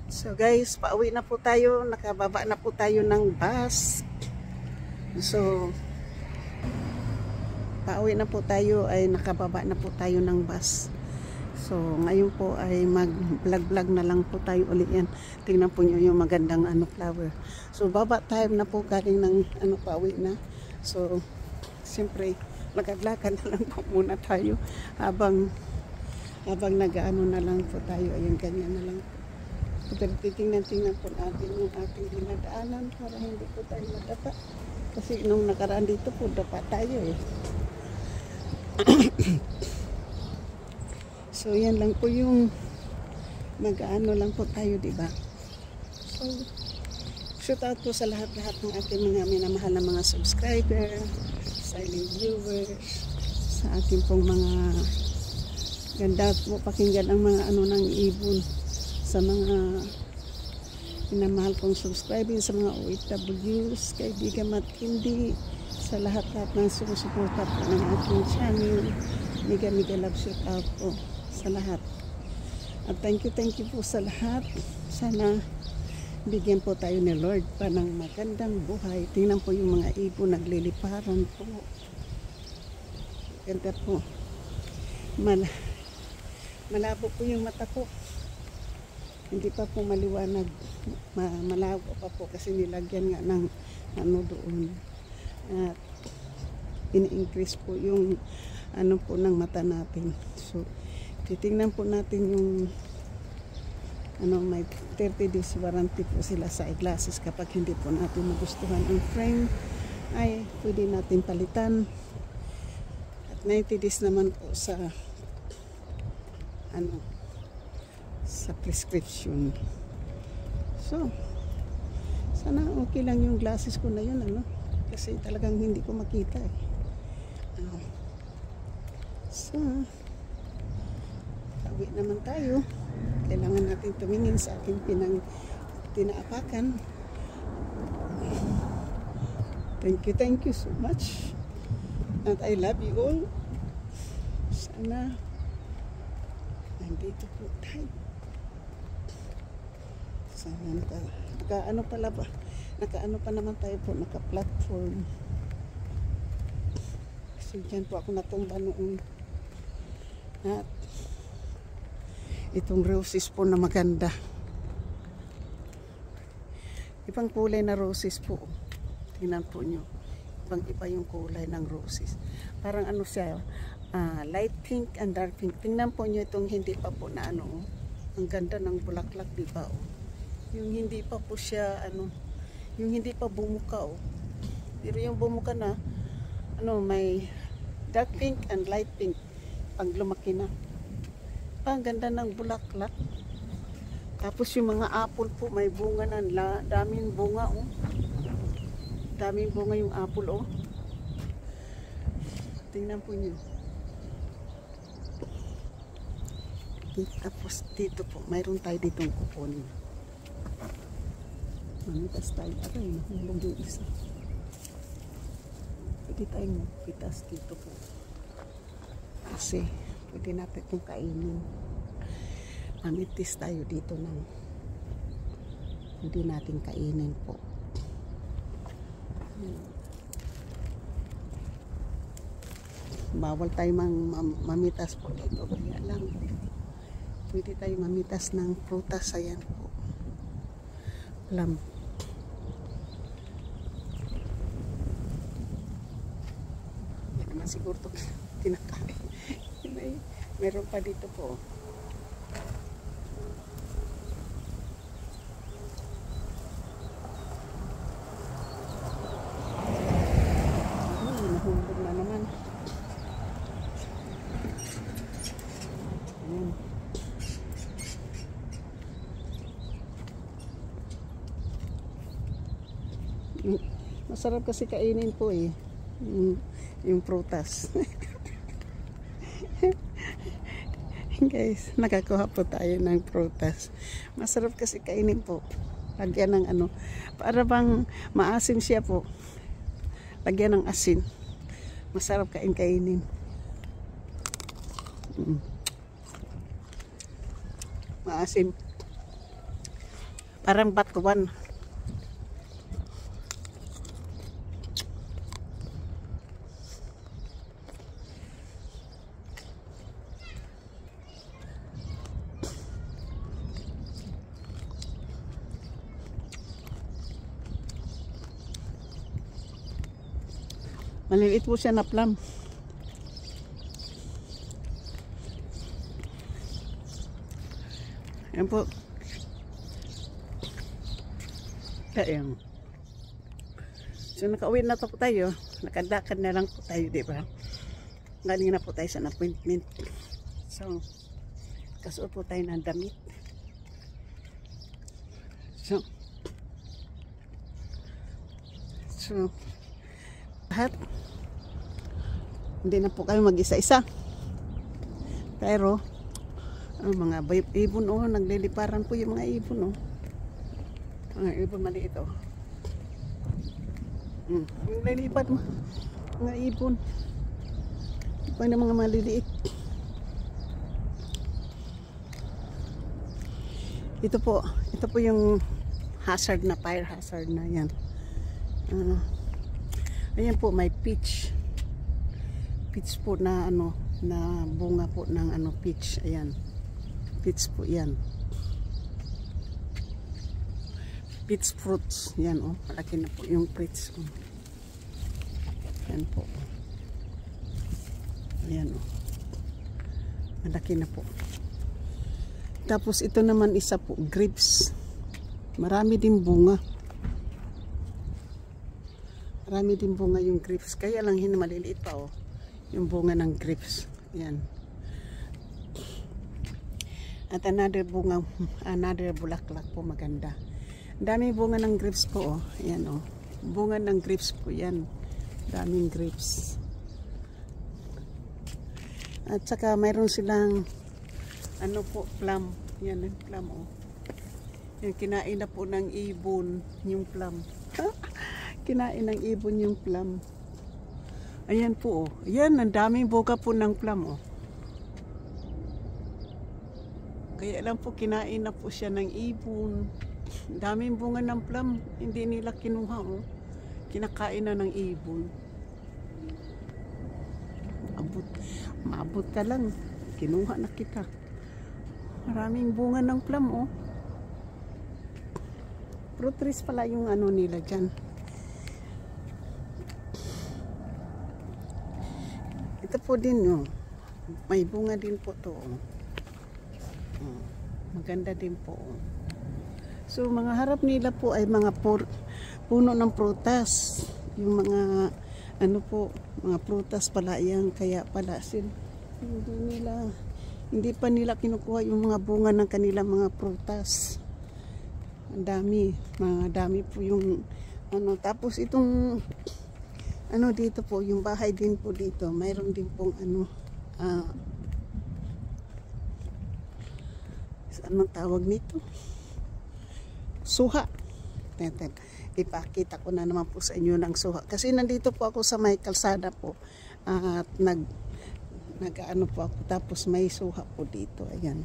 So guys, pauwi na po tayo. Nakababa na po tayo ng bus. So, pauwi na po tayo ay nakababa na po tayo ng bus. So, ngayon po ay mag-vlog-vlog na lang po tayo ulit yan. Tingnan po nyo yung magandang flower. So, baba time na po galing ng pauwi na. So, siyempre, mag-vlogan na lang po muna tayo habang nag-ano na lang po tayo. Ayun, ganyan na lang. Pero titingnan po natin yung ating dinadaanan para hindi po tayo madapa. Kasi nung nakaraan dito po, dapa tayo eh. So, yan lang po yung mag-ano lang po tayo, diba? So, shout out po sa lahat-lahat ng ating mga minamahal na mga subscriber, silent viewers, sa ating pong mga ganda po pakinggan ang mga ng ibon, sa mga minamahal kong subscribing, sa mga OFWs, kaibigan matindi, sa lahat-lahat ng sumusuporta po ng ating channel. Mega love shout out po sa lahat. At thank you po sa lahat. Sana bigyan po tayo ni Lord pa ng magandang buhay. Tingnan po yung mga ibon nagliliparan po. Ganda po. Malabo po yung mata ko. Hindi pa po maliwanag. Malabo pa po kasi nilagyan nga ng doon. At ini-increase po yung po ng mata natin. So, titingnan po natin yung may 30 days warranty po sila sa eyeglasses. Kapag hindi po natin magustuhan ang frame, ay pwede natin palitan. At 90 days naman po sa sa prescription. So, sana okay lang yung glasses ko na yun, kasi talagang hindi ko makita eh. So, pauwi naman tayo. Kailangan natin tumingin sa ating tinaapakan. Thank you so much. And I love you all. Sana nandito po tayo. Sana nakaano pa naman tayo po, naka-platform. Kasi dyan po ako natumba noon. At itong roses po na maganda. Ibang kulay na roses po. Tingnan po nyo. Ibang-iba yung kulay ng roses. Parang siya, light pink and dark pink. Tingnan po nyo itong hindi pa po na ang ganda ng bulaklak, diba? Yung hindi pa po siya, yung hindi pa bumuka, Pero yung bumuka na, may dark pink and light pink. Pag lumaki na. Ang ganda ng bulaklak. Tapos yung mga apple po, may bunga na. Daming bunga, Daming bunga yung apple, Tingnan po nyo. Tapos dito po, mayroon tayo ditong kukunin. Mamitas tayo. Aray, nahulog yung isa. Pwede tayong magpitas dito po. Kasi pwede natin itong kainin. Mamitis tayo dito ng hindi natin kainin po. Bawal tayo mamitas po dito. Kaya lang pwede tayo mamitas ng prutas. Ayan po. Plum. Yan naman siguro ito tinakain. Meron pa dito po. Nahulog na naman. Ayan. Masarap kasi kainin po yung prutas. Guys, nakakuha po tayo ng prutas. Masarap kasi kainin po. Lagyan ng para bang maasim siya po. Lagyan ng asin. Masarap kainin. Maasim. Parang batuan. Maliliit po siya na plum. Yan po. Kaya so nakauwi na po tayo. Nakadakad na lang po tayo, diba? Galing na po tayo sa appointment. So, kasuot po tayo ng damit. So, lahat hindi na po kami mag-isa-isa, pero mga ibon, nagliliparan po yung mga ibon, mga ibon maliit, naglilipat mga ibon pa na mga maliliit. Ito po yung hazard na, fire hazard na yan. Ayan po, may peach po na na bunga po ng peach. Ayan, peach po yan, peach fruits yan. Malaki na po yung peach. Ayan po, ayan, malaki na po. Tapos ito naman isa po, grapes. Marami din bunga. Marami din bunga yung grapes. Kaya lang maliliit pa, yung bunga ng grapes. Yan. At another bulaklak po, maganda. Daming bunga ng grapes po, Ayan, bunga ng grapes po yan. Daming grapes. At saka mayroon silang plum. Yan, plum, Yung kinain na po ng ibon yung plum. Kinain ng ibon yung plum. Ayan po, Ayan, ang daming bunga po ng plum, Kaya lang po kinain na po siya ng ibon. Daming bunga ng plum, hindi nila kinuha, Kinakain na ng ibon. Maabot ka lang, kinuha na kita. Maraming bunga ng plum, Fruit trees pala yung nila dyan. Ito po din, may bunga din po to, maganda din po. So mga harap nila po ay mga puno ng prutas. Yung mga mga prutas pala yan, kaya pala hindi pa nila kinukuha yung mga bunga ng kanilang mga prutas. Ang dami po yung tapos itong dito po, yung bahay din po dito, mayroon din pong anong tawag nito? Suha. Ipakita ko na naman po sa inyo ng suha. Kasi nandito po ako sa may kalsada po. At po ako. Tapos may suha po dito. Ayan.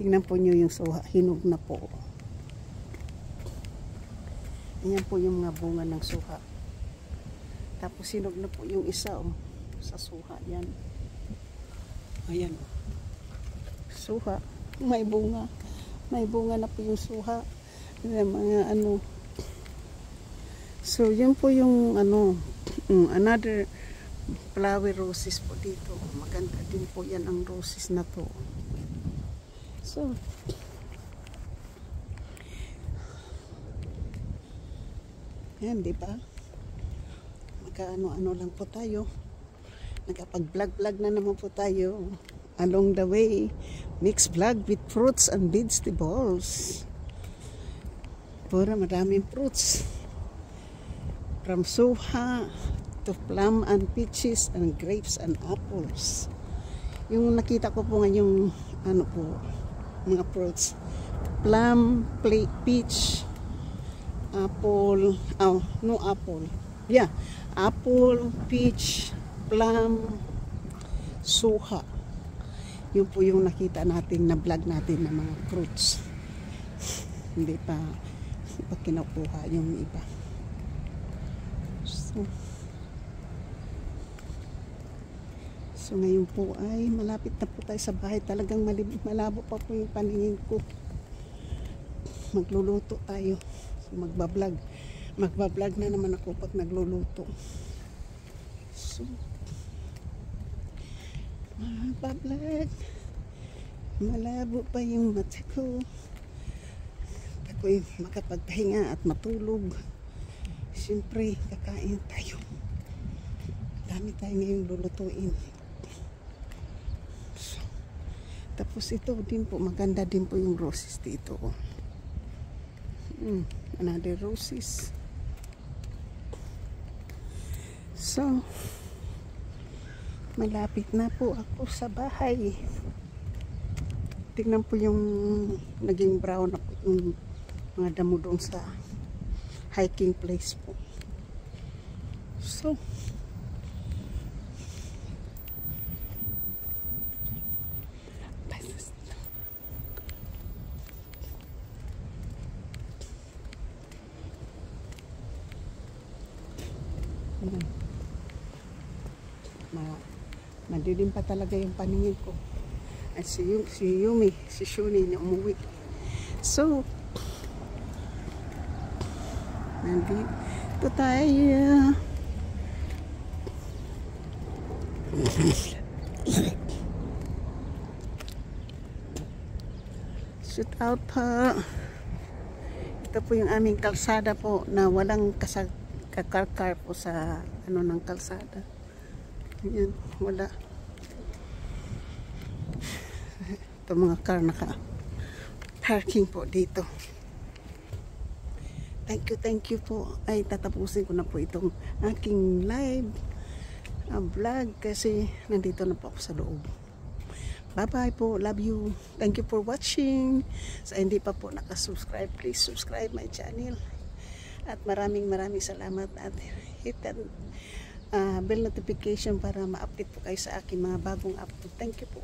Tingnan po nyo yung suha. Hinog na po. Ayan po yung mga bunga ng suha. Tapos hinog na po yung isa, sa suha. Yan. Ayan. Suha. May bunga. May bunga na po yung suha. Mga So, yun po yung another flower roses po dito. Maganda din po yan ang roses na to. So, yan, di ba? Magkaano-ano lang po tayo. Nakapag-vlog-vlog na naman po tayo. Along the way, mixed vlog with fruits and vegetables. Pura maraming fruits. From suha to plum and peaches and grapes and apples. Yung nakita ko po ngayong mga fruits. Plum, peach, apple, no apple. Yeah, apple, peach, plum, suha. Yun po yung nakita natin na vlog natin ng mga fruits. hindi pa kinukuha yung iba. So ngayon po ay malapit na po tayo sa bahay. Talagang malabo pa po yung paningin ko. Magluluto tayo. So magbablog na naman ako pag nagluluto. So magbablog. Malabo pa yung mata ko. Ako'y makapagpahinga at matulog. Siyempre kakain tayo. Dami tayo ngayong lulutuin. So, tapos ito din po, maganda din po yung roses dito. Another roses. So malapit na po ako sa bahay. Tingnan po yung naging brown na po yung mga damo doon sa hiking place po. So madilim pa talaga yung paningin ko. At si Yumi, si Shuni na umuwi. So nandito tayo. Shoot out pa. Ito po yung aming kalsada po na walang kakarkar po sa ano ng kalsada. Yan, wala. Ito mga car naka-parking po dito. Thank you po. Ay, tatapusin ko na po itong aking live vlog kasi nandito na po ako sa loob. Bye-bye po. Love you. Thank you for watching. Sa hindi pa po nakasubscribe, please subscribe my channel. At maraming salamat at hit that bell notification para ma-update po kayo sa aking mga bagong upload. Thank you po.